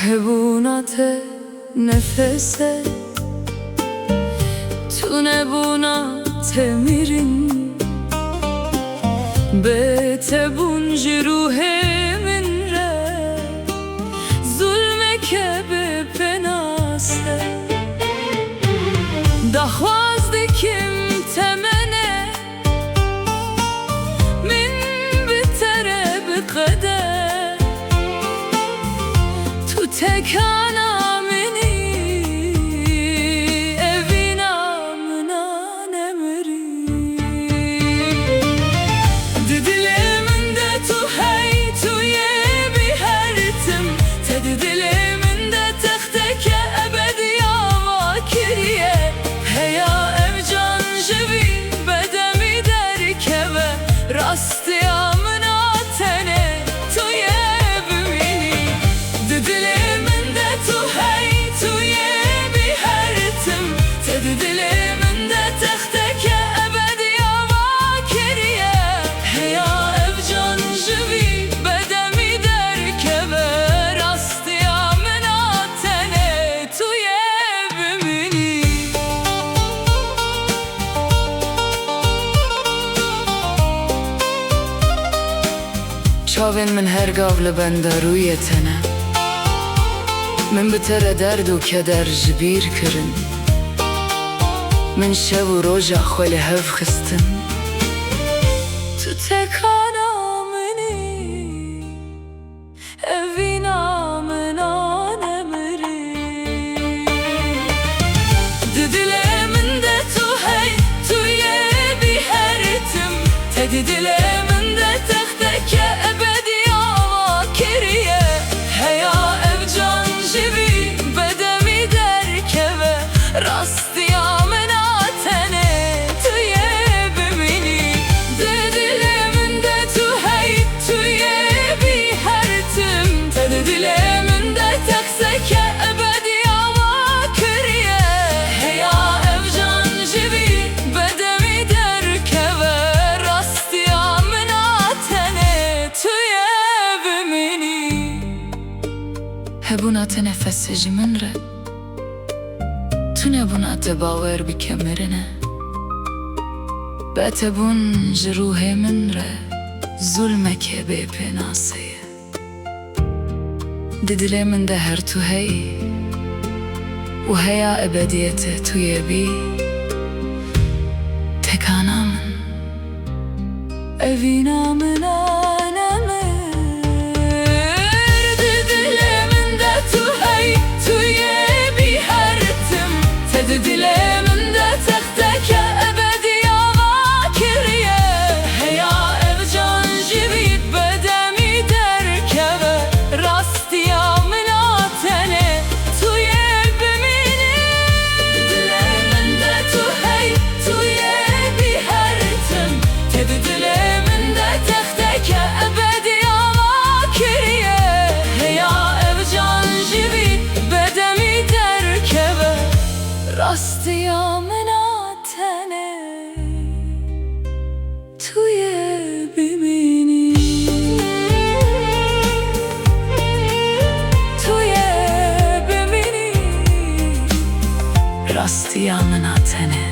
Hebunate nefese tu nebunate mirin betebun jiruhe min re zulmeke be penase dahvaz dikim temene min bitere biqeder tekana meni evina mına nemri didileminde tu hey tu ye bi hertim te didileminde tehteke ebediya vakiriye heya evcan jevi bedemi derkeve rastiya mına tene tu ye bimini didile çavên min her gav li benda rûyê tene min bi te re derd û keder ji bîr kirin min şev û roja xwe li hev xistin tu tekana minî evîna mina nemrî di dilê min de tu hey tu ye bî hertim te di dilê min de texteke ebediya vakiriye heya evcan jivi bedemi derkeve rastiya menatene tu ye bimini di dilê min de tu hey tu ye bî hertim te di dilê min de texteke ebediya vakiriye heya evcan jivi bedemi derkeve rastiya hebunate nefes ji min re tu nebunate bawer bike mirine betebûn ji ruhê min re zulmeke bê penase ye di dilê min de her tu hey û heya ebediyete tu ye bî tekana min evîna mina dileminde tehteke ebediya vakiriye heya evcan jivi bedemi derkeve rastiya minatene tu ye bimini dileminde tu hey tu ye bi hertim te dileminde tehteke ebediya vakiriye heya evcan jivi bedemi derkeve rastiya menatene tu ye bimini tu ye bimini rastiya menatene